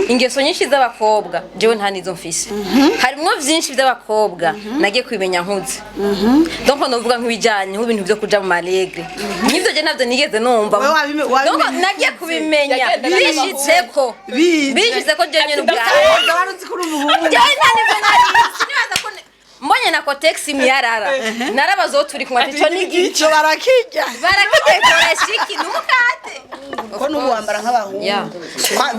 ingeso nyinshi z'abakobwa jewe nta nizo mfise harimo vyinshi by'abakobwa nagiye kwimenya nkuze donc novuga nk'ibijanye nk'ibintu byo kuja mu malegre nivyo je navyo nigeze numva donc nagiye kubimenya bishitseko je nyene ubwawe waruzi kuri umuhungu mbonye na kotex imyarara narabazo turi kumwe ati cyo nigico barakijya korashiki numukate uko nuwambara nk'abahungu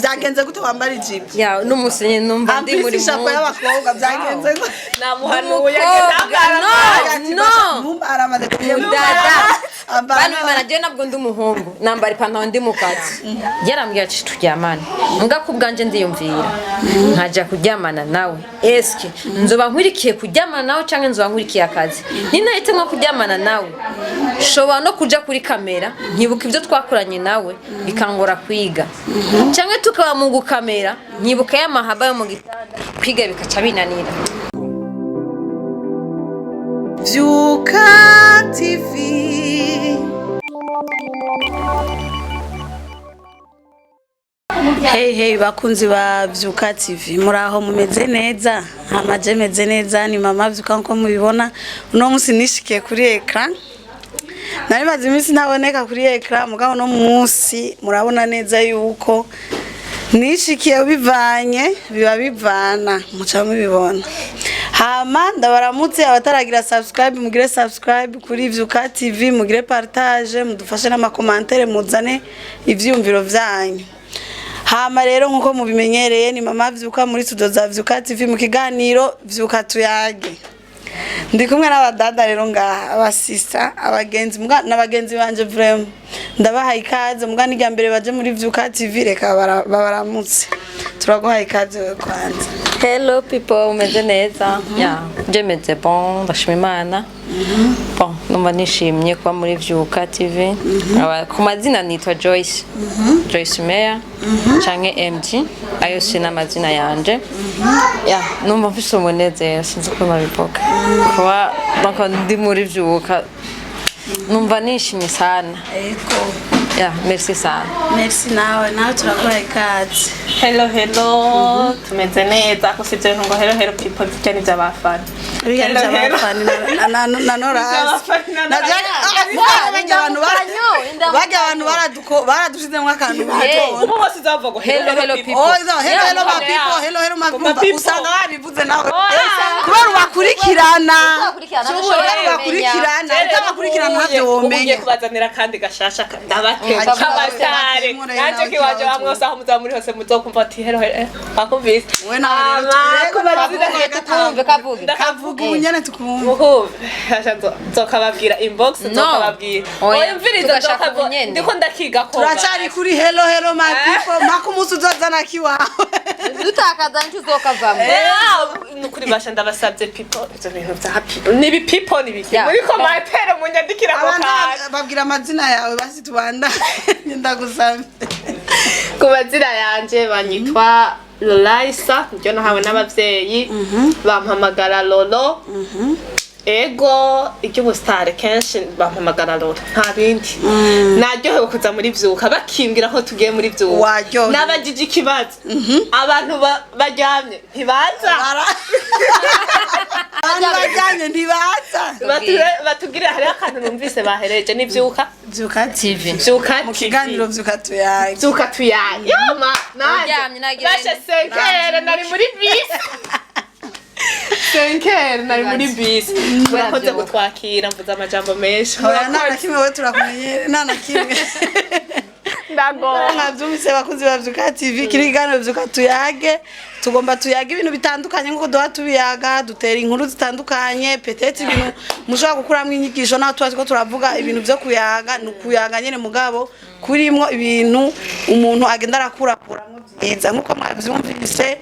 byagenze gute wambara ijipo ya numusenye numva ndi muri mu shapo y'abakobwa byagenze gute namuhanuye no numbara amaze kuyudada bano banaje nabwo ndi umuhungu nambara ipantaro ndi mukazi yarambwiye ati turyamana mbwa kubganje ndiyumvira nkaja kuryamana nawe eske nzoba nkwirikiye kuryamana nawe canke nzoba nkwirikiye akazi ninahite nko kuryamana nawe shoba no kuja kuri kamera nkibuka ivyo twakoranye nawe bikangora kwiga canke tukaba mu gukamera nkibuka ya mahaba yo mu gitanda kwiga bikaca binanira VYUKA TV. Hey bakunzi ba VYUKA TV muraho mumeze neza amaje meze neza ni mama VYUKA nko mubibona uno munsi nishikiye kuri ekran nari maze iminsi ntaboneka kuri ekran mugabo no munsi murabona neza yuko nishikiye bivanye biba bivana muca mubibona hama ndabaramutse abataragira subscribe mugire subscribe kuri VYUKA TV mugire partage mudufashe n'amakomantere muzane ivyumviro vyanyu hama rero nkuko mubimenyereye ni mama VYUKA muri studio za VYUKA TV mu kiganiro VYUKA tuyage ndi kumwe n'abadada rero ngaha abasista abagenzi n'abagenzi banje vraiment ndabaha ikaze muga nijya mbere baje muri VYUKA TV reka babaramutse turaguha ikaze kwanza. Hello people, umeze neza? Ya, je meze bon, ndashima Imana. Bon, numva nishimye kuba muri VYUKA TV. Ku mazina nitwa Joyce. Joyce Meya, canke MG, ayo sina amazina yanje. Ya, numva mfise umunezero sinzi ko mabivuga. Kuba bako ndi muri VYUKA numva nishimye sana. Eko. Ya, merci sana. Merci nawe turaguha ikaze. Hello, tumeze neza ko sivyo ngo hello people cyane by'abafana. Hello na Nora. Abantu baradushizemo akantu ubu hose uzavuga hello people. Hello mavumba usanga babivuze nawe. Kubera bakurikirana. Bakurikirana nabyo womenye kubazanira kandi gashasha ndabateka nanje kiwaje bamwose aho muza muri hose muzokumva ati hello bakumvise we nawe kavuga unyene tukumva muko nzokababwira inbox nzokababwira oyumviriza nzokavuga ndiko ndakiga ko turacari kuri hello my people makumusu uzozana kiwawe dutakaza ntuzokavamo nukuri basha ndabasabye people ivyo bintu bya people nibi people nibiki muri commentaire munyandikira ko kandi babwira amazina yawe basi tubanda ndagusaba kubazira yanje banyitwa Lolaisa ndio nahawe n'abavyeyi bampamagara Lolo ego icy'ubustare kenshi bampamagara Lolo nta bindi naryohewe kuza muri VYUKA bakimbwira ko tugiye muri VYUKA n'abajiji kibazo abantu baryamye ntibaza bajyanye ntibaza batugirira hari akantu numvise bahereje ni VYUKA TV VYUKA mu kiganiro VYUKA tuyage VYUKA tuyage yama naryamye bashe senkere nari muri bisi senkere nari muri bisi bakoze gutwakira mvuze amajambo menshi nta kimwe we turakumenyere nta kimwe ndago nkabyumvise bakunzi ba VYUKA TV kiganiro VYUKA tuyage tugomba tuyaga ibintu bitandukanye nkuko duha tubiyaga dutera inkuru zitandukanye petete ibintu mushobora gukuramwe inyigisho naho twaziko turavuga ibintu byo kuyaga nukuyaga nyene mugabo kurimwo ibintu umuntu agenda arakurakuramwe byiza nkuko mwavyumvise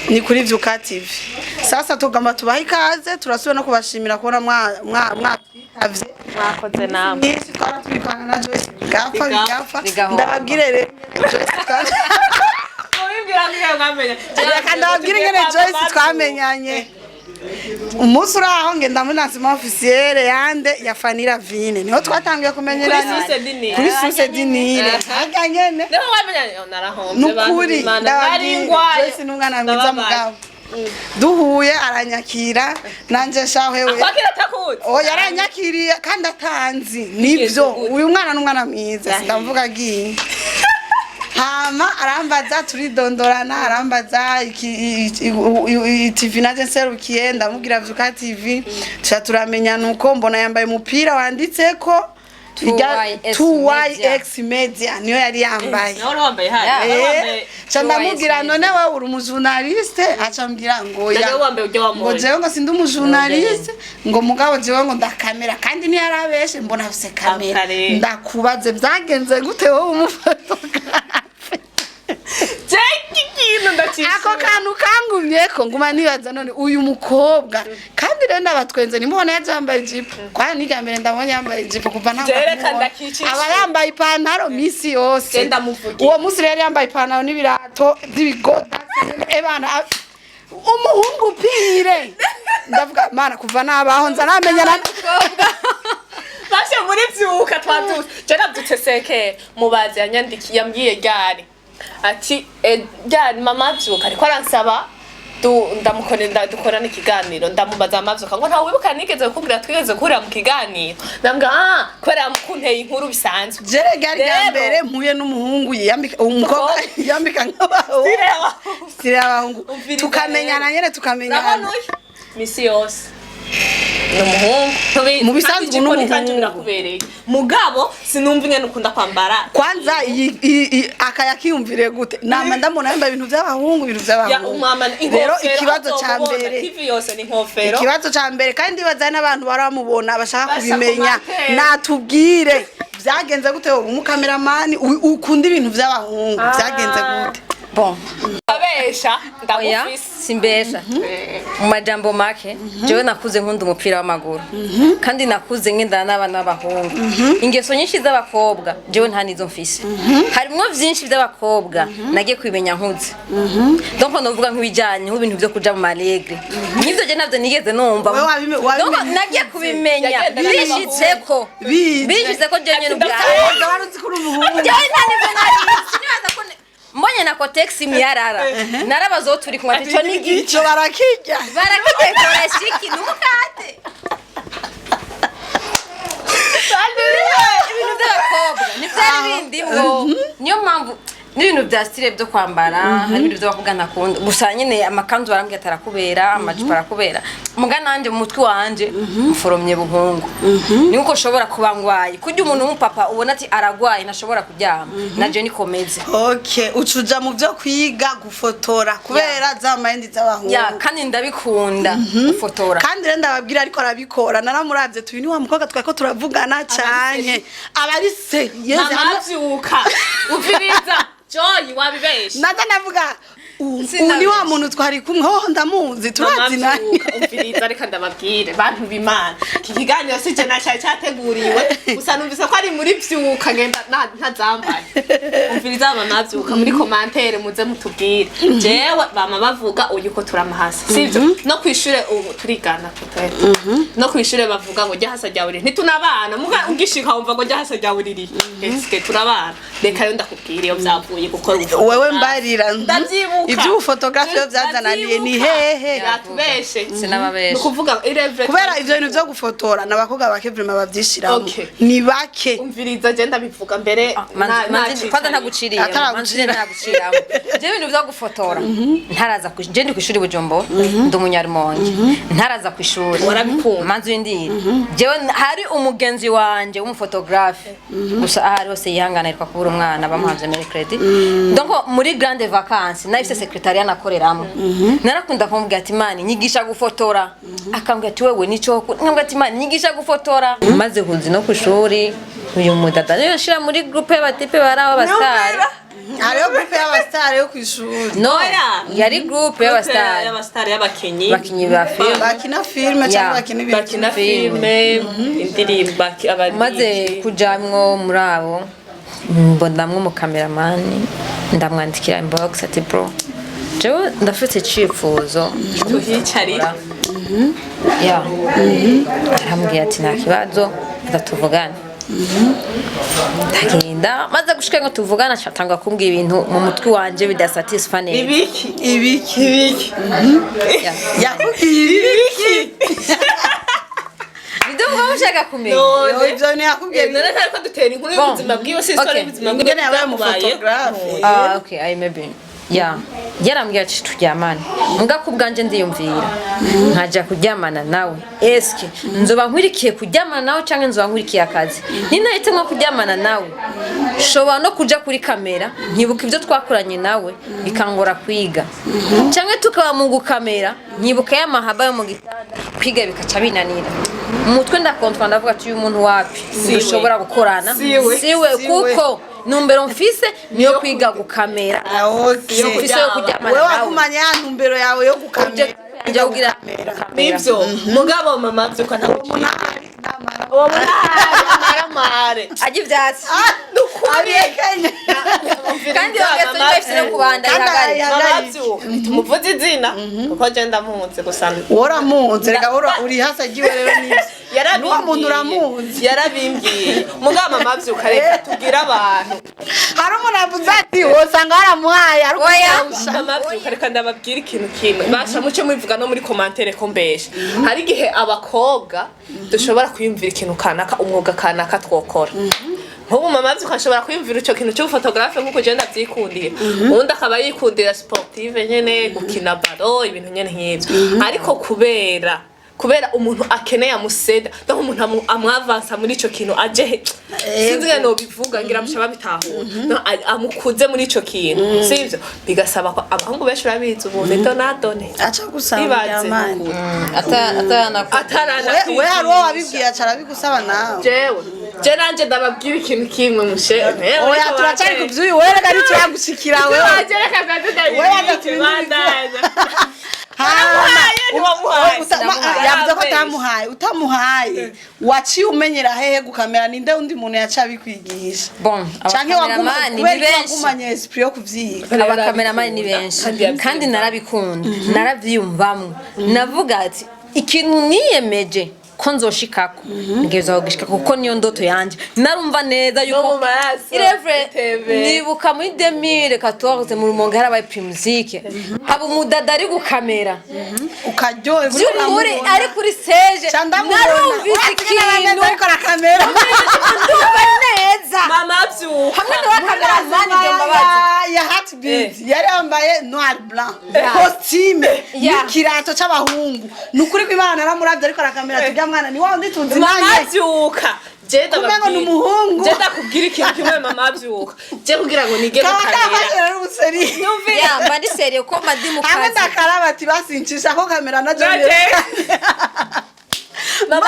ni kuri VYUKA TV sasa tugamba tubaha ikaze turasubira no kubashimira kubona mwatwitavye mwakoze namwe twaratubikana na Joyce bigafa ndababwire rero Obimbira ngamenye ndababwire ngene Joyce twamenyanye umunsi uraho ngenda muri Lancement officiel yande ya Fanira Vine niho twatangiye kumenyerana kuri Suisse dinire aga nyene niho wamenyanye narahombe nukuri ndabingwaye sinumwana mwiza mugabo duhuye aranyakira nanje shahewe akwakira takuti yaranyakiriye kandi atanzi nivyo uyu mwana n'umwana mwiza ndamvuga giye hama arambaza turidondorana arambaza TV naje nserukiye ndamubwira VYUKA TV turamenya nuko mbona yambaye umupira wanditseko 2YX Media niyo yari yambaye none wambaye haye ndamubwira none wewe uri umujournaliste acambwira ngo ngo jewe ngo sindi umujournaliste ngo mugabo jewe ngo ndakamera kandi ni yarabeshe mbona afise kamera ndakubaze byagenze gute wowe umufotografe ako kantu kangumyeko nguma nibaza none uyu mukobwa kandi rero ndabatwenze nimubona yambaye ijipo kwa nijya mbere ndabonye yambaye ijipo kuva aba yambaye ipantaro misi yose uwo musi rero yambaye ipantaro n'ibirato by'ibigoda ebana umuhungu pire ndavuga mana kuva nabaho nza namenya n'umukobwa bashe muri VYUKA twabyutse je nabyutse seke mubazi yanyandikiye yambwiye gari ati ryari mama VYUKA ariko aransaba ndamukorera dukorana ikiganiro ndamubaza VYUKA ngo ntawe wibuka nigeze kubwira twigeze kurira mu kiganiro ndambwa kubera mukunteye inkuru bisanzwe jere gari ya mbere mpuye n'umuhungu yambika umukobwa yambika nk'abaho sire abahungu tukamenyana nyene tukamenyana misi yose n'umuhungu mu bisanzwe n'umuhungu mugabo sinumva ingene ukunda kwambara kwanza akayakiyumvire gute nama ndamona yambaye ibintu by'abahungu rero ikibazo ca mbere TV yose ni nkofero ikibazo ca mbere kandi baza n'abantu baramubona bashaka kubimenya natubwire byagenze gute umukameramani ukunda ibintu by'abahungu byagenze gute bon abesha ndagufise simbesha mu majambo make jewe nakuze nkunda umupira w'amaguru kandi nakuze ngenda n'abana b'abahungu ingeso nyinshi z'abakobwa jewe nta nizo mfise harimo byinshi by'abakobwa nagiye kwimenya nkuze donc novuga nk'ibijanye nk'ibintu byo kuja mu malegre nivyo je navyo nigeze numva donc nagiye kubimenya bishitseko je nyene ubwawe waruzi kuri umuhungu mbonye na kotex imyarara narabazo turi kumwe ati cyo nigico barakijya korashiki numukate ibintu by'abakobwa nivyari bindimwo niyo mpamvu n'ibintu bya style byo kwambara hari ibintu by'abakobwa nakunda gusa nyine amakanzu barambye atarakubera amajipo arakubera muga nanje mu mutwe wanje mforomye buhungu ni uko shobora kubangwaye kujya umuntu w'umupapa ubona ati aragwaye nashobora kuryama naje nikomeze okay ucuja mu byo kwiga gufotora kubera za mayindi z'abahungu kandi ndabikunda gufotora kandi renda babwira ariko arabikora naramuravye tubi ni wa mukobwa twako turavugana cyane abari se yeze VYUKA uviriza Joy wabibesha nada navuga ni wa muntu twari kumwe ndamuzi turazina umviriza reka ndababwire bantu b'Imana kikiganiro sije nacaye cyateguriwe gusa numvise ko ari muri VYUKA ngenda ntazambaye umviriza mama VYUKA muri commentaire muze mutubwire jewe bama bavuga uyuko turamahasa sivyo no kwishure ubu turigana tutete no kwishure bavuga ngo jya hasa jya buri ntitunabana muga ungishika wumva ngo jya hasa jya buri eske turabana reka yo ndakubwire iyo byavuye gukora wewe mbarira ibyo photography byazananiye ni hehe yatubeshe sinababeshe ukuvuga ireve kubera ivyo bintu byo gufotora nabakobwa bake vraiment bavyishiramo ni bake umviriza je ndabivuga mbere kwanza ntaguciriye ntaguciramo je ibintu byo gufotora ntaraza je ndi kwishuri Bujombo ndi umunyarmonge ntaraza kwishuri warabikunda manzu indiri je hari umugenzi wanje w'umufotografe gusa ahari hose yihanganirwa kubura umwana bamuhavye muri credit donc muri grande vacances nahise secretariat nakoreramo narakunda kumubwira ati mani nyigisha gufotora akambwira ati wewe nico nkambwira ati mani nyigisha gufotora maze hunzi no kwishuri uyu mudada niyo shira muri groupe y'abatipe baraho basari ariyo groupe y'abastar yo kwishuri no yari groupe y'abastar y'abakinyi ba film bakina filme cyangwa bakina filme indirimbo maze kujamwo muri abo mbonamwe mu cameraman ndamwandikira inbox ati bro jewe ndafite icyifuzo tuhicarira ya arambwira ati nta kibazo ndatuvugana ndagenda maze gushika ngo tuvugana cyatanga kumbwira ibintu mu mutwe wanje bidasatisfa neza ibiki yakubwira ibiki Ndio mushaka kumenya. Yo ivyo ni yakubwiye none ariko dutera inkuru y'ubuzima bwiwe si story y'ubuzima bwiwe ngene yabaye mu photographe. Okay, I maybe. Yeah. Yarambwiye ati turyamane. Muga kubwanje ndiyumvira. Nkaja kuryamana nawe. Eske nzoba nkwirikiye kuryamana nawe canke nzoba nkwirikiye akazi. Ninahite nko kuryamana nawe. Shobora no kuja kuri kamera nkibuka ivyo twakoranye nawe bikangora kwiga. Canke tukaba mu gukamera nkibuka ya mahaba yo mu gitanda kwiga bikaca binanira. Umutwe ndakontra ndavuga ati uyu muntu wapi dushobora gukorana siwe kuko numbero mfise niyo kwiga gukamera mfise yo kuryamana wewe wakumanya ya numbero yawe yo gukamera njya kugira nivyo mugabo mama vyuka nta munari mare aje ivyatsi dukuri kandi yogeze ndafise no kubanda ihagari mama vyuka tumuvuze izina kuko je ndamuzi gusa wora munze reka wora uri hasa giwe rero ni muntu uramuzi yarabimbwiye mugabo mama vyuka reka tugira abantu hari umuntu avuze ati wosanga haramuhaye ariko mama vyuka reka ndababwira ikintu kimwe basha muce mubivuga no muri commentaire ko mbesha hari gihe abakobwa dushobora kwiyumvira ikintu kanaka umwuga kanaka twokora nk'ubu mama vyuka ashobora kwiyumvira ico kintu cyo photographe nk'uko je ndavyikundiye undi akaba yikundira sportive nyene gukina baro ibintu nyene nk'ivyo ariko kubera umuntu akeneye amuseda donc umuntu amwavansa muri ico kintu aje sinzi ngene no bivuga ngira musha babitahura amukuze muri ico kintu sivyo bigasaba ko abahungu benshi urabizi ubu neto nadone acha gusaba yamani atarana we hari uwo wabibwiye acara bigusaba nawe je nanje ndababwira ikintu kimwe mushe oya turacari kuvyuyu wewe kandi turagushikira wewe wajereka ndadudabibandanya yavuze ko utamuhaye waciye umenyera hehe gukamera ninde undi muntu yaca bikwigisha bon canke wagumanye wagumanye esprit yo kuvyiga abakameramani ni benshi kandi narabikunda naravyumvamwe navuga ati ikintu niyemeje ko nzoshikako ngeza kugishika kuko niyo ndoto yanje narumva neza yuko irevre nibuka muri 2014 mu Rumonge harabaye primusike aba umudada ari gukamera ukaryoye by'umuri ari kuri stage narumvise ikintu ariko arakamera ndumva neza mama vyuka hamwe n'abakameramani byo mbabaza ya heartbeat yari yambaye noir blanc costume y'ikirato c'abahungu nukuri ko Imana naramuravye ariko arakamera mwana ni wao nditunzi nanye mama vyuka je ndababwira n'umuhungu je ndakubwira ikintu kimwe mama vyuka je kugira ngo nige gukamera ya mbandi serio ko madimu kazi hamwe ndakaraba ati basincisha ko kamera na je mama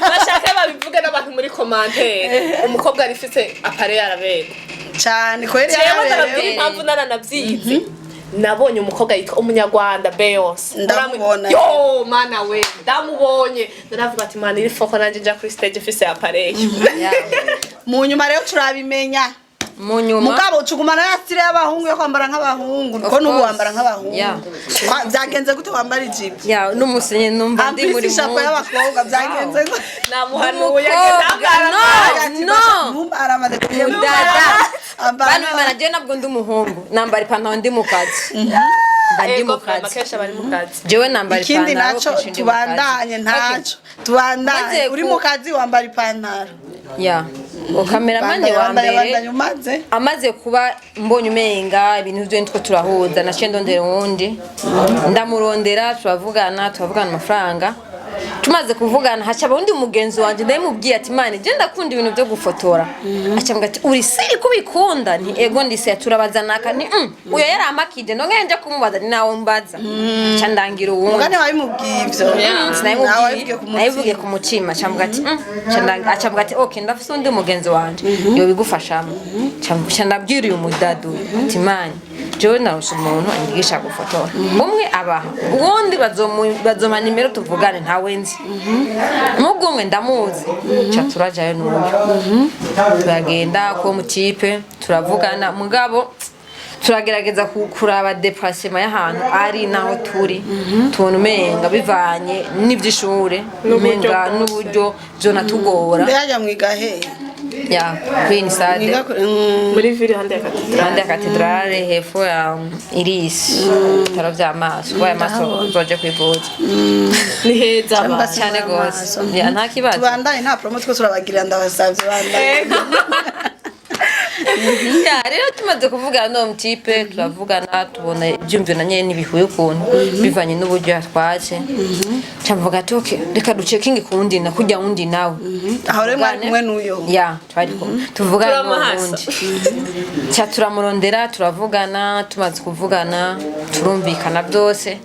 bashaka babivuge n'abantu muri commentaire umukobwa arifise apare yarabego cyane ko yari yarabego impamvu naranavyize nabonye umukobwa yitwa umunyarwanda Beyonce ndamubona yo mana we ndamubonye naravuga ati mana iri foko nanje nja kuri stage fise appareil mu nyuma rero turabimenya mu nyuma mugabo cugumana yastire y'abahungu yo kwambara nk'abahungu ko nubu wambara nk'abahungu byagenze gute wambara ijipo ya n'umusenye numva ndi muri mu y'abakobwa byagenze gute namuhanuye no aramaze dada bano bana je nabwo ndi umuhungu nambara ipantaro ndi mu kazi ndi mu kazi jewe nambara ipantaro ikindi naco tubandanye ntaco tubandanye uri mu kazi wambara ipantaro ya ukameramani wa mbere amaze kuba mbonye umenga ibintu byo nitwo turahuza na ndondera wundi ndamurondera turavugana amafaranga tumaze kuvugana haca abundi mugenzi wanje ndamubwiye ati mane je ndakunda ibintu byo gufotora acambwa ati uri siri kubikunda nti ego ndise turabazana kani uyo yari amakide no ngenje kumubaza ni nawo mbaza ca ndangira uwundi mugane wabimubwiye ivyo nayivugiye ku mutima acambwa ati acambwa ati okay ndafise undi mugenzi wanje yo bigufashamo ca ndabwira uyu mudadu ati mane jewe narose umuntu anyigisha gufotora umwe abaha uwundi bazoma nimero tuvugane ntawe nzi nubwo umwe ndamuzi ca turajayo n'uyu turagenda ko mutipe turavugana mugabo turagerageza kuraba déplacement y'ahantu ari naho turi tubona umenga bivanye n'ivyishure umenga n'uburyo byo natugora mbega mwigahe ya Queen Sade muri ville hande ya katedrale hepfo ya Iris taro vy'amaso kwa amaso zoje kwivuza ni heza cyane gose ya nta kibazo tubandanye nta promo two turabagirira ndabasavye bandanye ya rero tumaze kuvugana no mutipe turavugana tubona ibyumviro na nyene nibihuye ukuntu bivanye n'uburyo yatwaje cyamvuga ati okay reka ducekinge kundi na kujya undi nawe aho rero mwari kumwe n'uyo ya twari ko tuvugana n'undi cya turamurondera turavugana tumaze kuvugana turumvikana byose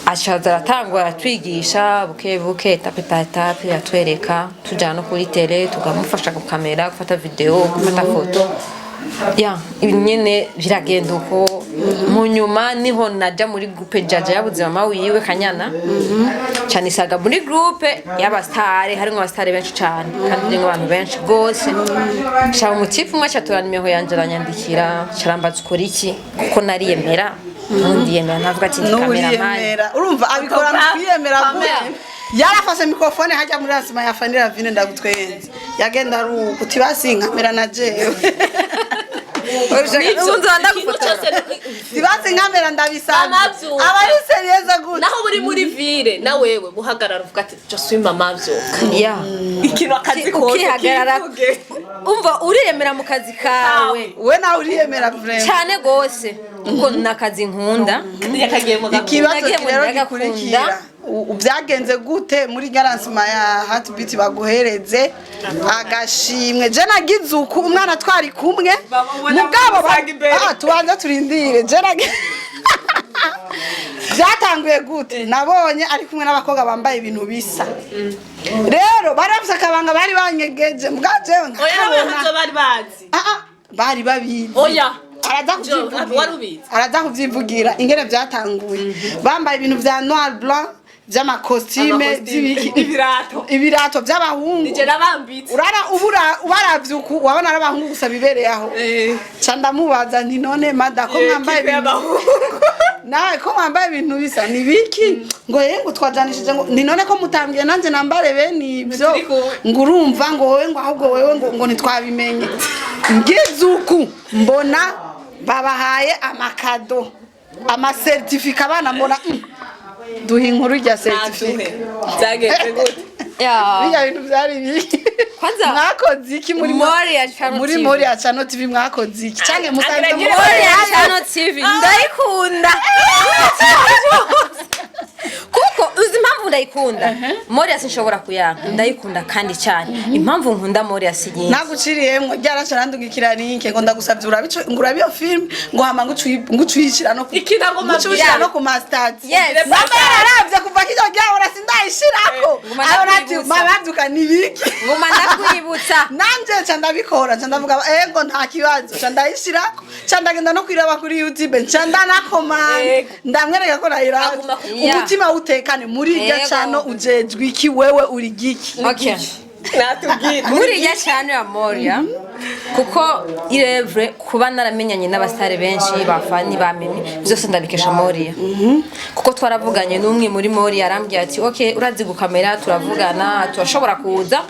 ashaza aratangwa atwigisha buke etape par etape atwereka tujana kuri tele tugamufasha ku kamera gufata video gufata foto ya ibinyene biragenda uko mu nyuma niho naja muri groupe jaja yabuze mama wiwe Kanyana cyane isaga muri groupe y'abastare harimo abastare benshi cyane kandi n'abantu benshi gose cyaba umutipe umwe cyatura nimero yanje aranyandikira carambaza ukora iki kuko nariyemera ndiyemera navuga ati ndi cameraman urumva abikora kwiyemera gute yarafashe mikrofone hajya muri Lancement ya Fanira Vine ndagutwenze yagenda ruko tibasinkamera na jewe Tibasi nkamera ndabisana abari serieza gute naho buri muri ville na wewe buhagarara uvuga ati je suis mama vyoka ya ikintu akazi ko kihagarara umva uriyemera mu kazi kawe we na uriyemera vraiment cyane gose uko nakazi nkunda yakagiye mu ikibazo rero gikurikira ubyagenze gute muri Lancement ya Heartbeat baguhereze agashimwe je nagize uku umwana twari kumwe mugabo tubanza turindire je byatanguye gute nabonye ari kumwe n'abakobwa bambaye ibintu bisa rero barafise akabanga bari banyegeje mugaje nkabona bari bazi bari babizi oya araza kuvyivugira ingene byatanguye bambaye ibintu vya noir blanc vyama costume ibirato by'abahungu nije nabambitse ubaravyuku wabona arabahungu gusa bibereye aho ca ndamubaza nti none mada ko mwambaye ibintu nawe ko mwambaye ibintu bisa ni biki ngo yengo twajanishije ngo ni none ko mutambwiye nanje nambare bene ibyo ngo urumva ngo wowe ngo ahubwo wewe ngo ntitwabimenye ngizuku mbona babahaye amakado amasertifika bana mbona duha inkuru rya certificate byageze gute ya biga bintu byari biki kwanza mwakoze iki muri Moria Channel TV mwakoze iki cyane musanze Moria Channel TV ndayikunda kuko uzi impamvu ndayikunda Moria sinshobora kuyanka ndayikunda kandi cyane impamvu nkunda Moria sinyinshi naguciriyemwe ryarasharandugikira link ngo ndagusabye urabico ngurabi yo film ngo hama ngucuyishira no ikina ngo ngucuyishira no ku masters yes mama yaravye kuva kijo gyahora sindayishirako abonati mabaduka nibiki ngoma ndakwibutsa nanje ca ndabikora ca ndavuga ego nta kibazo ca ndayishirako ca ndagenda no kwiraba kuri YouTube ca ndanakomanda ndamwereka ko nayira umutima utekane muri irya cano ujejwe iki wewe uri giki okay muri irya cano ya Moria kuko irevre kuba naramenyanye n'abastare benshi bafani bamimi byose ndabikesha Moria kuko twaravuganye n'umwe muri Moria arambye ati okay urazi gukamera turavugana turashobora kuza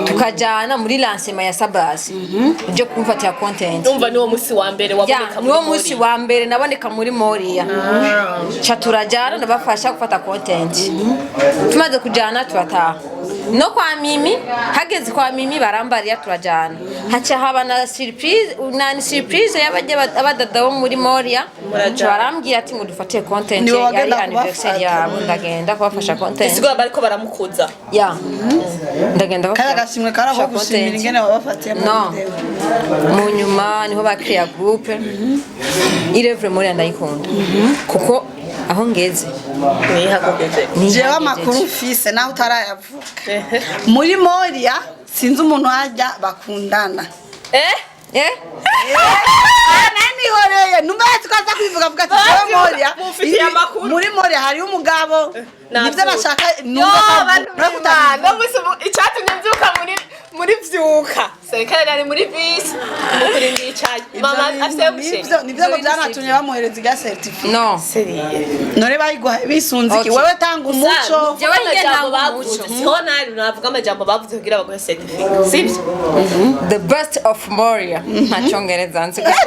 tukajana muri Lancement ya Sabas byo kumfatira content umva niwo musi wa mbere waboneka muri Moria musi wa mbere naboneka muri Moria cha turajana ndabafasha gufata content tumaze kujana turataha no kwa Mimi hageze kwa Mimi barambariya turajana hacha haba na surprise yabaje abadada bo muri Moria barambwiye ati ngo dufate content yari anniversary yabo ndagenda kubafasha content sigura bariko baramukuza ya ndagenda kaya gashimwe karaho gushimira ingene wabafatiye no mu nyuma niho bakiriya group irevre Moria ndayikunda kuko aho ngeze jewe amakuru mfise naho utarayavuga muri Moria sinzi umuntu ajya bakundana nani horeye numva tukaza kwivuga vuga ati Moria muri Moria hari umugabo nivyo bashaka numva no musi icyatumye mbyuka muri vyuka senkere ari muri bisi umukuri ndicaye mama afite ubushye nivyo ngo byanatumye bamuhereza iga certificate no none bayiguha bisunze iki wewe tanga umuco jewe nge ntabwo umuco siho nari navuga amajambo bavuze kugira baguhe certificate sibyo the best of Moria ntacyongereza nzi gusa best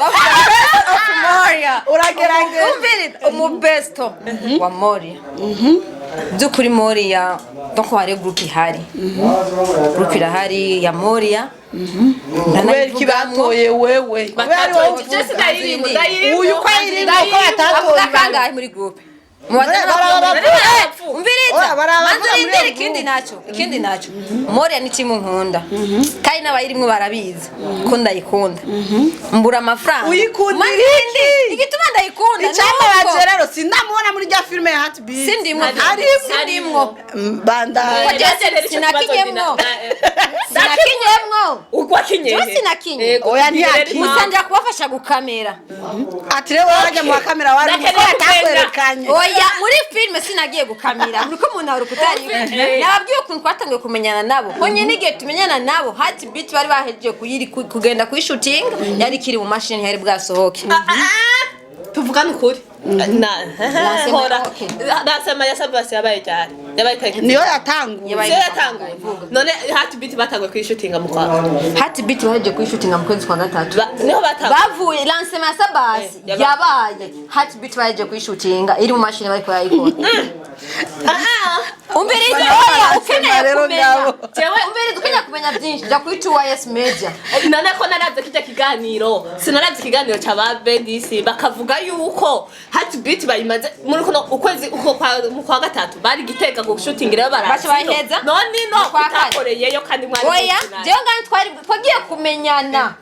of Moria uragerageza umvira umubesto wa Moria byukuri Moria donc hari groupe ihari groupe irahari ya Moria kubera kibatoye wewe just ndayiri uyu ko ayirimo ko batatoye kangahe muri groupe ikindi naco Moria ni timu nkunda kandi n'abayirimwe barabizi ko ndayikunda mbura amafaranga igituma ndayikunda icyama baje rero sindamubona muri rya filime ya Heartbeat sindimwo banda sinakinyemwo sinakinye oya ntiyakinye musanja kubafasha gukamera ati rero wajya mu kamera wari atakwerekanye oya muri filime sinagiye gukamera muri ko umuntu arukutari nababwiye ukuntu twatangiye kumenyana nabo honye n'igihe tumenyana nabo Heartbeat bari bahejeje kugenda ku shooting yari kiri mu mashini yari bwasohoke tuvugana ukuri Lancement ya Sabasi yabaye cyane niyo yatanguye none Heartbeat batanguye kwishutinga mu kwa Heartbeat bahejeje kwishutinga mu kwezi kwa gatatu niho batanguye bavuye Lancement ya Sabasi yabaye Heartbeat bahejeje kwishutinga iri mu mashini bari kuyayikora umbirize oya ukeneye kumenya byinshi jya kuri 2YS Media none ko naravye kijya kiganiro sinaravye ikiganiro cya ba BDC bakavuga yuko Heartbeat bayimaze muri kuno ukwezi mu kwa gatatu bari gitega go shooting rero baraheza none no utakoreyeyo kandi mwari oya jewe ngani twagiye kumenyana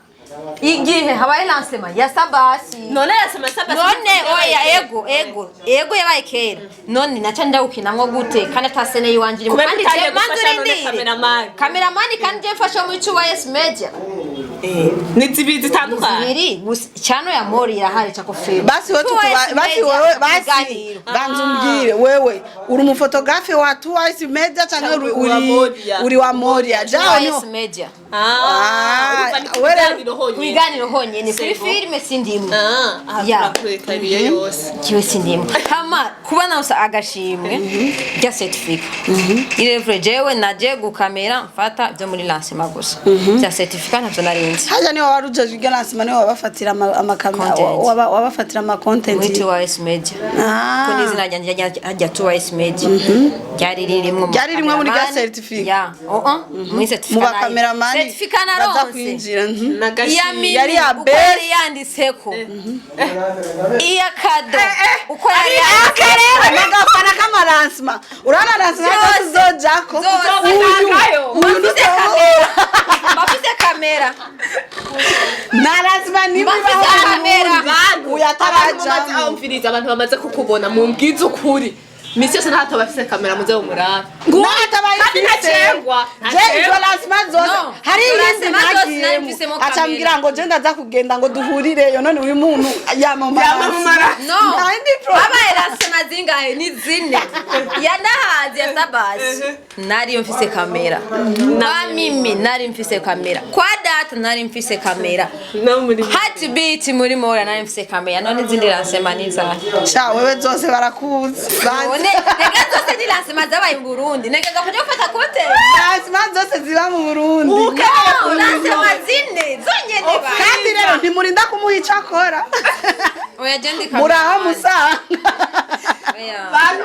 igihe habaye Lancement ya Sabasi none Sabasi none oya ego yabaye kera none naca ndawukinamwo gute kandi atasene yiwanje iri kandi je manzurindi cameraman kandi je mfasha muri 2YS Media nizibizi zitandukanye cyano ya Moria irahari cako film basi wewe basi banzumbwire wewe uri umufotografe wa 2YS Media cyangwa uri wa Moria jao no Media wiganiro honyene kuri filime sindimwe ya kariye yose kiwe sindimwe hama kubana usa agashimwe rya certificate irevre jewe naje gukamera mfata byo muri Lancement gusa bya certificate ntabyo narinzi haja ni warujeje rya Lancement ni wabafatira amakamera wabafatira ama content muri 2YS Media ko nizina hajya 2YS Media ryari rimwe muri ga certificate ya muri certificate mu cameraman certificate naronse yari ya best yandiseko iya kado uko yari akareba nagafana kama Lancement urana Lancement zojako uyu bafite kamera na Lancement ni kamera uyataraja umviriza abantu bamaze kukubona mu mbwiza ukuri misi yose ntato bafise kamera muze umurara ngata bayifisengwa je izo Lancement zose hari yindi nagiye acambira ngo je ndaza kugenda ngo duhurireyo none uyu muntu yamamara no abaye Lancement zingahe ni zine yanahazi ya Sabasi nari mfise kamera na mimi nari mfise kamera kwa data nari mfise kamera no muri Heartbeat muri Moria nari mfise kamera none zindi Lancement niza cha wewe zose barakuzi nega zose ni Lancement zabaye mu Burundi nega kujya gufata kote Lancement zose ziba mu Burundi Lancement zine zonyene ba kandi rero ntimurinda kumuhica akora oya je ndi kamera muraho musanga bantu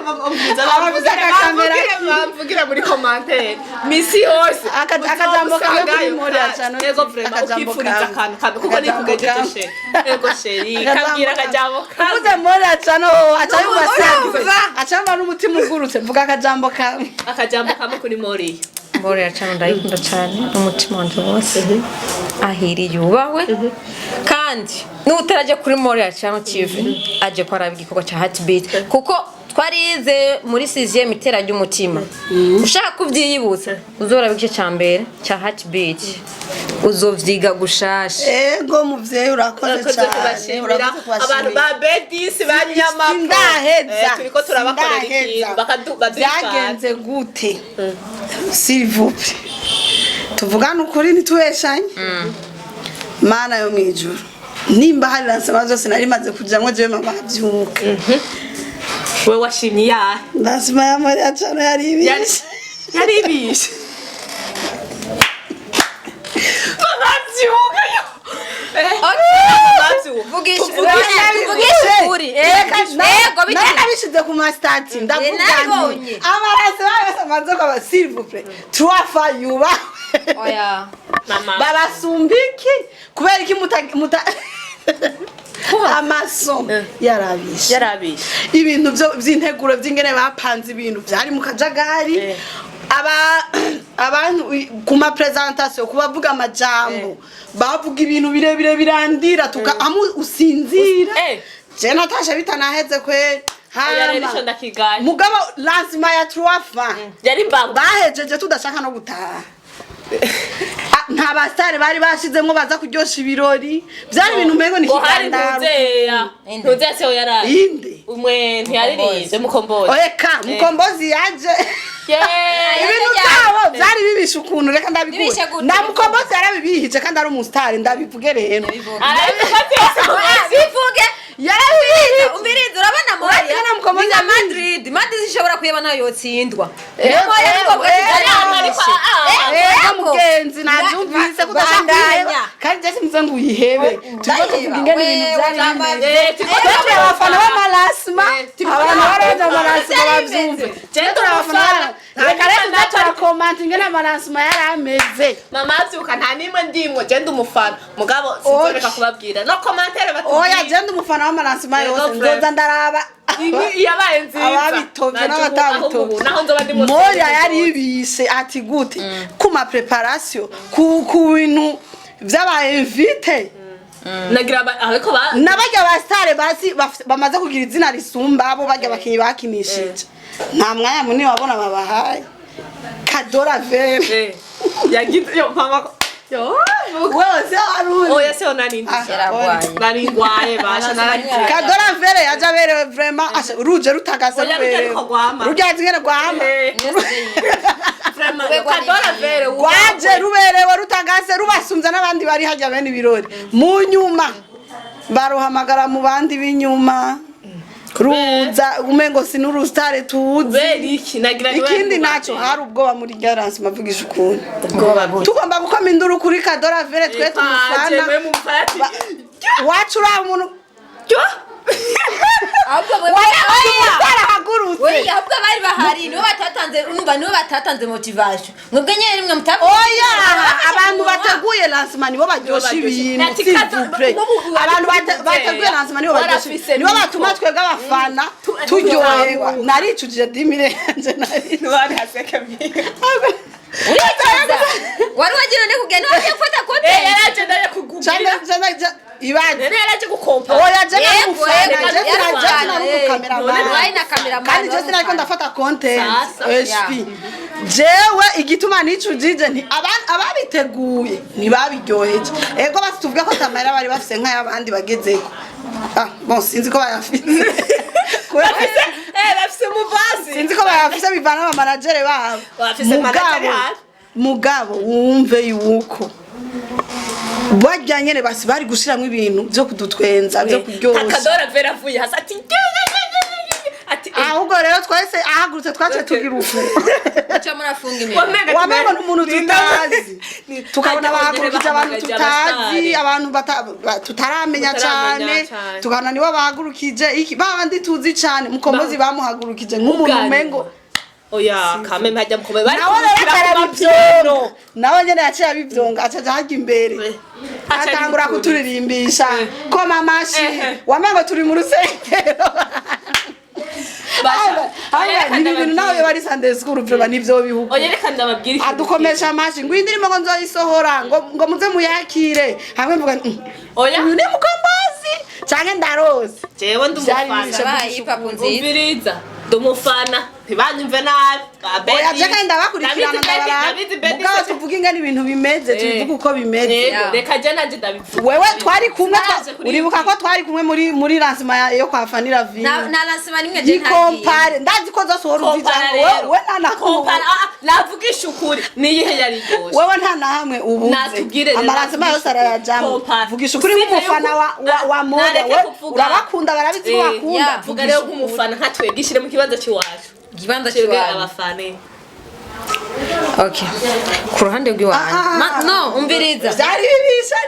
bamvugira muri commentaire misi yose akajambo kamwe kuri Moria cyane ego vraiment ukifuriza akantu kuko nikugejeje ego sheri kabwira akajambo uze Moria cyane acamba n'umutima ugurutse vuga akajambo kamwe kuri Moria Moria cyane ndayikunda cyane n'umutima wanje wose ahiri yubawe kandi n'utaraje kuri Moria cyane TV aje ko arabigikoko cya Heartbeat kuko twarize muri 6e itera ry'umutima ushaka kuvyiyibutsa uzora bice cyambere cya Heartbeat uzovyiga gushasha ego muvyeyi urakoze cyane abantu ba BDC banyama ndaheza turiko turabakorera ikintu byagenze gute s'il vous plaît tuvugana ukuri ntitubeshanye mana yo mwijuru nimba hari lancement zose nari maze kujamwo jewe mama avyuka we washimye ya lancement ya Maria Cano yari ibishe mama avyuka yo nabishize ku mastati ndavuga amarase bagasa manzoka ba s'il vous plaît 3 fois yuba oya mama barasumbiki kubera iki muta amaso yarabishe ibintu by'integuro by'ingene bapanze ibintu byari mu kajagari abantu ku ma presentation kubavuga amajambo bavuga ibintu birebire birandira tukamu usinzira je natasha bitanaheze kwe mugabo lancement ya 3 fois yari mbamba bahejeje tudashaka no gutaha nta basitari bari bashizemo baza kuryosha ibirori byari ibintu mengo ni kigandaro ntuzeya seho yaraye inde umwe ntiyaririze mukombozi eka mukombozi yaje ibintu byabo byari bibishe ukuntu reka ndabikure na mukombozi yarabibihije kandi ari umusitari ndabivuge rero bivuge yarabihije umbirize urabona Maria na mukombozi ya Madrid ishobora kuyeba nayo yotsindwa mugenzi nabyumvise kudashaka kandi jesi muze ngo uyihebe turiko tuvuga ingene ibintu byari bimeze abafana b'amalasma abantu baraje amalasma bavyumve turi abafana reka reka ndatora comment ingene amalasma yari ameze mama avyuka nta nimwe ndimwe je ndi umufana mugabo sinzoreka kubabwira no commentaire batubwira oya je ndi umufana w'amalasma yose nzoza ndaraba yabaye nziza ababitovye n'abatabitoye naho nzoba ndi Moya yari ibise ati gute ku ma preparation ku bintu by'aba invite nagira ariko nabajya ba star basi bamaze kugira izina risumba abo bajya bakinyi bakinishije nta mwanya munini wabona babahaye kadora vere yagize yo mama yo wose aruri oya se onanindi naringwaye basha narangire kadora vere yaja bere vraiment asha ruje rutagase rubere rujya zingene gwama kadora vere waje ruberewe rutagase rubasumza n'abandi bari hajya bene ibirori mu nyuma baruhamagara mu bandi b'inyuma ruza umengo sinurustare tuzi beriki nagira ikindi naco hari ubwoba muri garansi mavugisha ukuntu tugomba gukoma induru kuri kadora vere twe tumufana wacu ura umuntu ahubwo bari bahari nibo batatanze urumva nibo batatanze motivation mwebwe nyene rimwe mutabu oya abantu bateguye lancement nibo baryosha ibintu abantu bateguye lancement nibo baryosha nibo batuma twebwe abafana turyoherwa naricujije dimire nje nari bari haseke mbiga wari wagira ne kugenda waje gufata kote yaraje ndaye kugubira ibanje yaraje gukompa oya je namufana na kamera kandi je sinariko ndafata content SP jewe igituma nicujije nti ababiteguye ntibabiryoheje ego basi tuvuga ko tamara bari bafise nk'ayabandi bagezeko bon sinzi ko bayafise bafise mu basi sinzi ko bayafise bivana aba manager babo bafise manager mugabo wumve yuko bajya nyene basi bari gushiramwe ibintu byo kudutwenza byo kuryoshya akadora vera vuye hasi ati ahubwo rero twese ahagurutse twace tugira ufu acha murafunga imwe wamengo n'umuntu tutazi tukabona bahagurukije abantu tutazi abantu tutaramenya cyane tukabona nibo bahagurukije iki babandi tuzi cyane mukombozi bamuhagurukije nk'umuntu mengo oya kame mpajya mukombe bari nawe nyene yaciye abivyonga acaja hajya imbere atangura kuturirimbisha koma amashi wamengo turi mu rusengero ibintu nawe bari Sunday school vreba nivyo bihugu oya reka ndababwira adukomesha amashi ngo indirimo ngo nzoyisohora ngo muze muyakire hamwe mvuga oya ni mukombozi canke ndarose jewe ndumufana bayipa kunzi umviriza ndumufana ntibanyumve nabi oya je kandi ndabakurikirana ndabara mugabo tuvuga ingene ibintu bimeze tuvuga uko bimeze reka je nanje ndabivuga wewe twari kumwe uribuka ko twari kumwe muri lancement yo kwa Fanira Vi na lancement nimwe je compare ndazi ko zosohora uvijana wewe nana compare navugisha ukuri niyihe yari ryose wewe nta na hamwe ubu amalancement yose arayajamo vugisha ukuri nk'umufana wa moda wewe urabakunda barabizi ko bakunda vuga rero nk'umufana nkatwegishire mu kibanza cy'iwacu ikibanza cy'iwacu abafana okay ku ruhande rw'iwanje no umviriza byari bibisha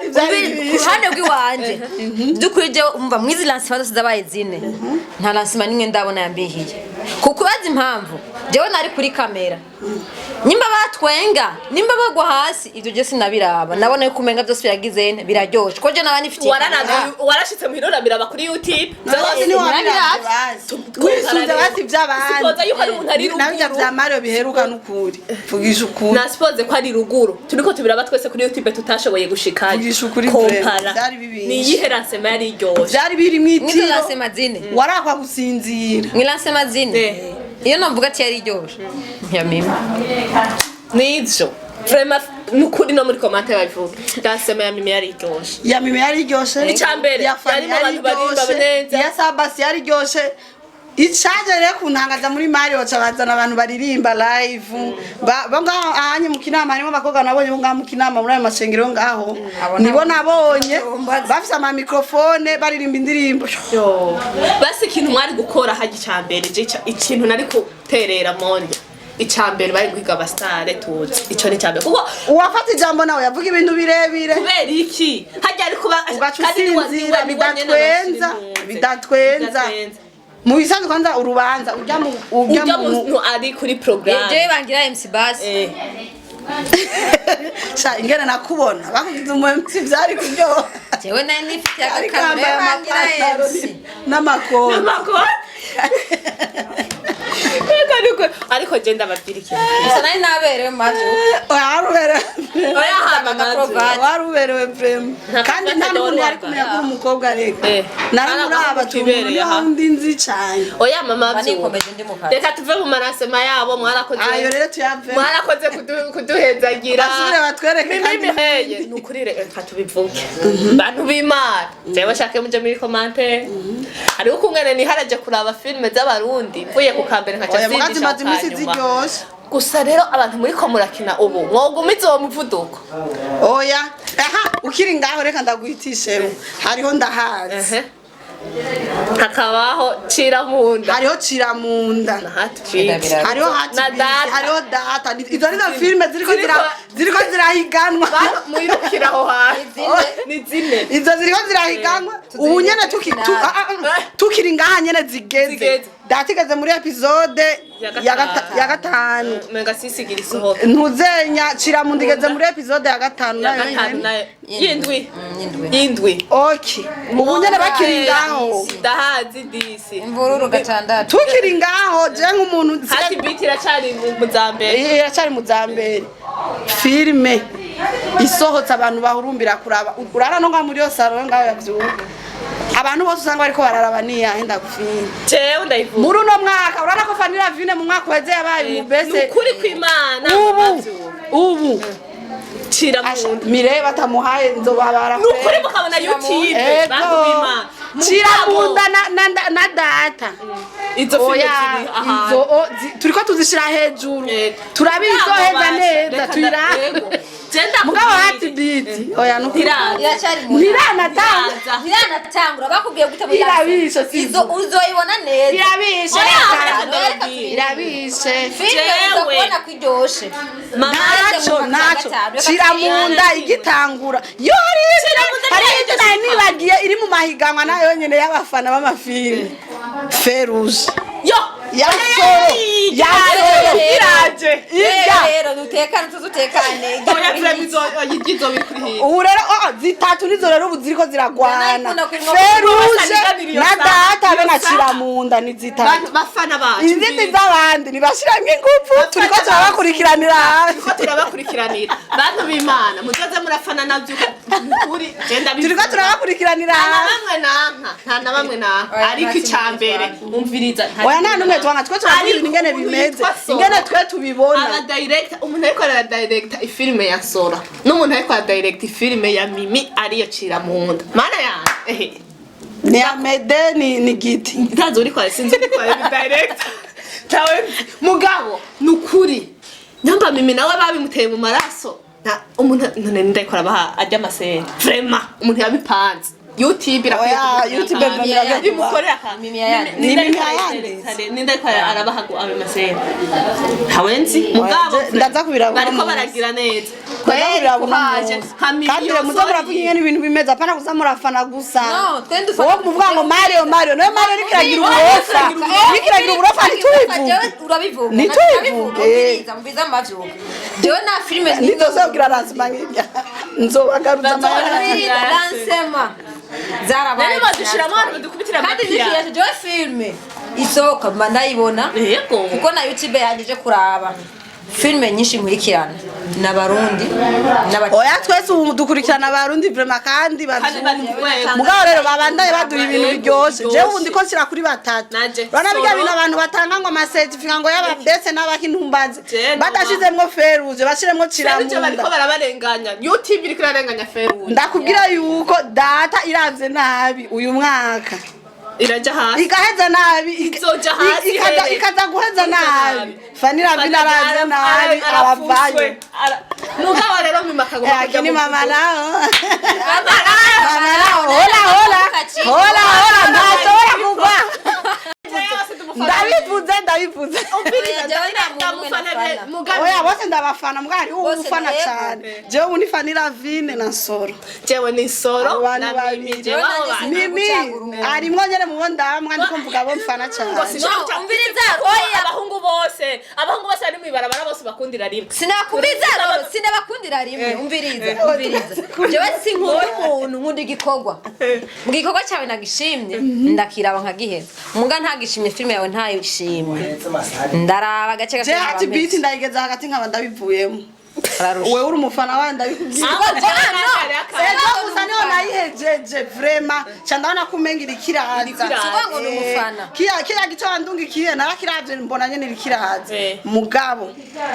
ku ruhande rw'iwanje dukurije umva mwizi lancement zose zabaye zine nta lancement nimwe ndabona yambihiye kuko bazi impamvu jewe nari kuri kamera nimba batwenga nimba bagwa hasi ivyo je sinabiraba nabona yuko umenga byose biragize biraryoshe ko je nabani fitiye warashitse mu hirora biraba kuri YouTube byose ni wabirazi wisunze bati by'abandi sipoza yuko ari umuntu ari ruguru nabyo bya Mario biheruka n'ukuri vugisha ukuri na sipoze ko ari ruguru turiko tubiraba twese kuri YouTube tutashoboye gushikayo vugisha ukuri byari bibisha ni yihe lancement yari ryoshe byari biri mwitiro ni lancement zine warakwa gusinzira ni lancement zine iyo navuga ati yari ryoshe ntiyamima nivyo vraiment nukuri no muri commentaire babivuga lancement ya mimi yari ryoshe ya mimi yari ryoshe icambere yari abantu barimba beneza ya Sabasi yari ryoshe icaje rero kuntangaza muri Mario cabazana abantu baririmba live bonga ahanye mu kinama harimo abakobwa nabonye bonga mu kinama muri ayo mashengero ngaho nibo nabonye bafise ama microphone baririmba indirimbo basi ikintu mwari gukora haji cambere je ikintu nari kuterera monja icambere bari guhiga abastare tuzi ico ni cambere kuko uwafata ijambo nawe yavuga ibintu birebire kubera iki hajya ari kuba ugacusinzira bidatwenza mu bisanzwe kwanza urubanza ujya mu ari kuri program je bangira MC basi sha ingene nakubona bakugize mu MC byari kuryo jewe nari nifite agakamera bangira MC n'amakoro ariko je ndababwira ikintu gusa nari naberewe mazu waruberewe prem kandi nta muntu yari kumenya ko umukobwa reka naramuraba tumuriya ndi nzi cyane oya mama reka tuve mu marasema yabo mwarakoze ayo rero tuyave mwarakoze kuduhezagira basubire batwereke kandi heye nukuri reka tubivuge bantu b'Imana jewe shake muje muri commentaire ariko kungene ni haraje kuraba filme z'abarundi vuye ku kambere nka cyasindisha gusa rero abantu muri ko murakina ubu mwogumize uwo muvuduko oya ukiri ngaho reka ndaguhitishe hariho ndahazi hakabaho ciramunda hariho ciramunda hariho hariho data izo nizo filme ziriko zirahiganwa mwirukiraho hasi ni zine izo ziriko zirahiganwa ubu nyene tukiri ngaha nyene zigeze datigeze muri episode ya gatanu menga sisigira isohoka ntuzenya ciramunda igeze muri episode ya gatanu nayo yindwi okay ubu nyene bakiri ngaho ndahazi disi imvururu gatandatu tukiri ngaho je nk'umuntu hati biti iracari mu zambere iracari mu zambere filme isohotse abantu bahurumbira kuraba urara no nga muri yo salon ngaho yavyuka abantu bose usanga bariko bararaba niya henda gufina jewe ndayivuga muri uno mwaka urana ko Fanira Vine mu mwaka weze yabaye umubese ukuri kw'Imana ubu ciramunda mire batamuhaye nzobabara nukuri mukabona YouTube bantu b'Imana ciramunda na data izo filme izo turiko tuzishira hejuru turabizoheza neza tuyiraho mugabo hati biti oya ntiranatangura bakubwiye gute irabishe izo uzoyibona neza irabishe kubona kwiryoshe naco ciramunda igitangura yo hari ibyo nibagiye iri mu mahiganwa nayo nyene y'abafana b'amafilme Feruje yo yasoro je rero dutekane tuzutekane oya vremizo yigizo bikuri ubu rero zitatu nizo rero ubu ziriko ziragwana feruje na data be nacira mu nda ni zitatu bafana bacu izindi z'abandi nibashiramwe ingufu turiko turabakurikiranira turiko turabakurikiranira bantu b'Imana muzoze murafana navyo kuri genda turiko turabakurikiranira nta na bamwe nanka ariko icambere umviriza oya nta numwe twanga twe turabwira ingene bimeze ingene twe tubibona aba director umuntu ariko ara director ifilme ya Sora n'umuntu ariko ara director ifilme ya Mimi ariyo cira mu nda mana yanjye ni amede ni giti ntazo uri kwa sinzi uri kwa director tawe mugabo nukuri nyamba Mimi nawe babimuteye mu maraso na umuntu none ndayikora baha ajya amasere vraiment umuntu yabipanze YouTube oya YouTube bimukorera ka Mimi ndayikora arabahago abe masere hawenzi mugabo ndaza kubiraba bariko baragira neza kwera kuhaje kandi muzobora kunyene ibintu bimeza apana kuzamurafana gusa wo muvuga ngo Mario no Mario nikiragira uburofa urabivuga nitubivuge mbiza amavyuka jewe na filme nizogira Lancement ngirya nzobagaruza Lancement zarabaye nene badushiramo hano dukubitira kandi nishije jewe filme isoka mba ndayibona yego kuko na YouTube yandije kuraba filme nyinshi nkurikirana n'abarundi oya twese ubu dukurikirana abarundi vraiment kandi mugabo rero babandaye baduha ibintu biryoshe jewe ubu ndiko nshyira kuri batatu bana bijya bintu abantu batanga ngo amasertifika ngo y'abadese n'abakintumbazi badashizemwo feruje bashiremwo ciramunda bariko barabarenganya YouTube iriko irarenganya feruje ndakubwira yuko data iravye nabi uyu mwaka iraja hasi ikaheza nabi izoja hasi ikaza guheza nabi fanira binaraje nabi abavanye mugabo rero mimakagoba yakini mama nao hola ntashobora kugwa ndabivuze oya bose ndabafana mwari ufana cyane jewe ubu ni fanira vine na Soro jewe ni Soro na Mimi arimwo nyene mu ndamwa ndiko mvuga bo mfana cyane umviriza oya abahungu bose bari mu ibarabara bose bakundira rimwe sinabakundira rimwe umviriza jewe sinkunda umuntu nkunda igikorwa mu gikorwa cyawe nagishimye ndakiraba nkagiheza muga ntagishimye filme yawe ntayishimye ndaraba gace gace ati beat ndayigeza hagati nkaba ndabivuyemo wewe uri umufana wandi ndabikubwira niyo nayihejeje vraiment candabona kumengira ikiraza ngo ni umufana kiya gico wandungikiye narakiravye mbona nyene irikiraza mugabo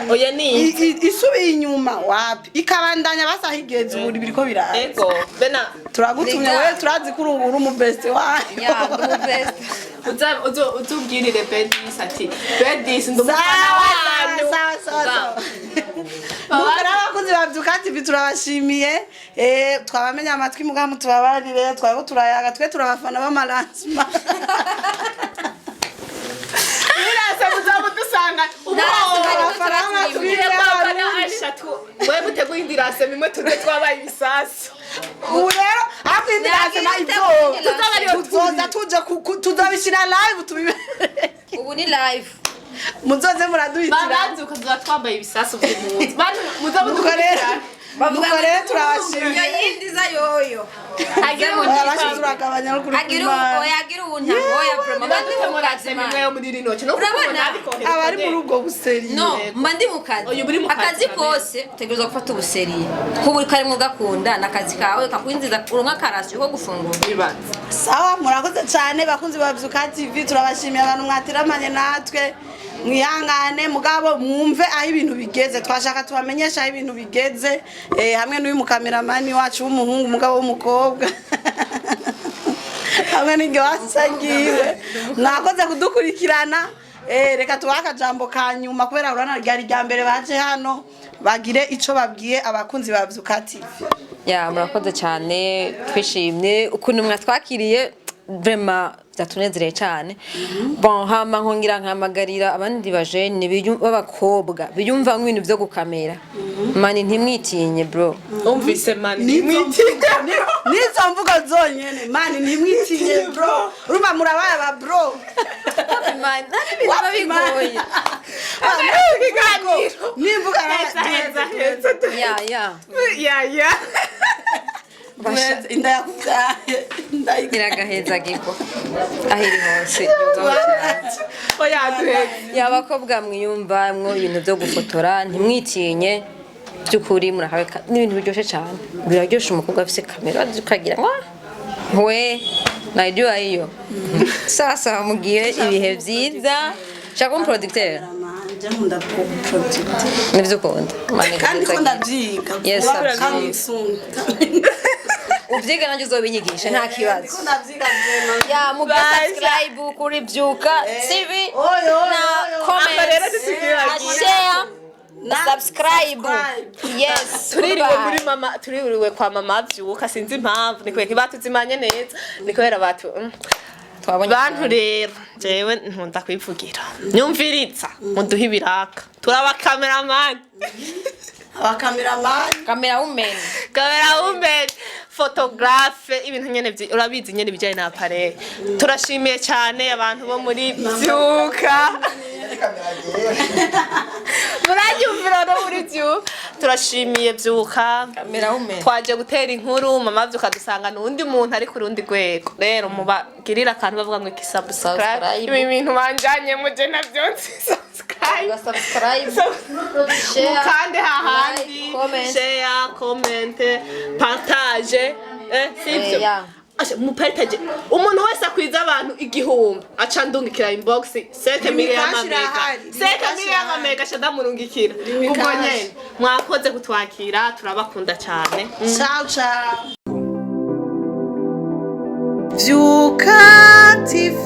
oya ni isubiye inyuma wapi ikabandanya basahigeze ubu biriko biraza ego bena turagutumye wewe turazi kuri uri mu best wayo ya mu best uzubwirire Bedis ati Bedis ndumufana wanyu sawa mugara abakunzi ba VYUKA TV turabashimiye twabamenya amatwi mugamu tubabarire twabo turayaga twe turabafana b'amalancement Nirase muzamu dusanga abafana b'amatwi wewe muteguye indirase mimwe tuje twabaye ibisasu ubu rero hafi indirase na tuzoza tuje tuzabishira live tubibereke ubu ni live muzoze muraduhitira babanze ukazoza twambaye ibisasu buri munsi muzamu dukorera bavuga turabashimye yindi za yoyo turagabanya no kuri yagira ubuntu oya proma bandi mu kazi mwe muri rino cyo abari mu rugo buseri no mba ndi mu kazi akazi kose utegerezwa gufata ubuseri kuko uri karimo gakunda nakazi kawe kakwinjiza uronka karasyo ko gufungura sawa murakoze cyane bakunzi ba VYUKA TV turabashimiye abantu mwatiramanye natwe mwihangane mugabo mwumve aho ibintu bigeze twashaka tubamenyesha aho ibintu bigeze hamwe n'uyu mukameramani wacu w'umuhungu mugabo w'umukobwa hamwe n'inge wasangiwe mwakoze kudukurikirana reka tubaka jambo kanyuma kubera urana ryari rya mbere baje hano bagire ico babwiye abakunzi ba VYUKA TV ya murakoze cyane twishimye ukuntu mwatwakiriye vraiment zatunezereye cyane bon hama nkongera nkamagarira abandi bajene b'abakobwa biyumva nk'ibintu byo gukamera mani ntimwitinye bro umvise mani ntimwitinye nizo mvugo zonyene mani ntimwitinye bro urumva murabaye aba bro mani bigoye ikiganiro nimvuga ya inda yakubyaye iragaheza gipo ahiri hose oya duheze y'abakobwa mwiyumva mwo ibintu byo gufotora ntimwitinye by'ukuri murahawe n'ibintu biryoshye cyane biraryosha umukobwa afite kamera ukagira ngo we najua hiyo sasa mugiye ibihe byiza shaka umuproducteur je nkunda product nivyo ukunda kandi ko ndavyiga yes kandi sunta ubyiga nanjye uzobinyigisha nta kibazo ko ndavyiga byema ya subscribe kuri Vyuka TV na comment na share na subscribe yes tuririwe kwa mama Vyuka sinzi impamvu ni kweke batuzimanye neza ni kubera batu bantu rero jewe nkunda kwivugira nyumviriza muduha ibiraka turaba cameraman camerawoman photographe ibintu nyene urabizi nyene bijanye na appareil turashimiye cyane abantu bo muri Vyuka muranyumvira no muri Vyuka turashimiye Vyuka twaje gutera inkuru mama Vyuka dusanga n'undi muntu ari ku rundi rwego rero mubagirira akantu bavuga ngo subscribe ibi bintu banjanye muje navyo subscribe share kandi hahandi share comment partage sivyo mupartage umuntu wese akwiza abantu igihumbi aca ndungikira inbox 7 million mega shadamurungikira ubwo nyene mwakoze kutwakira turabakunda cyane ciao ciao Vyuka TV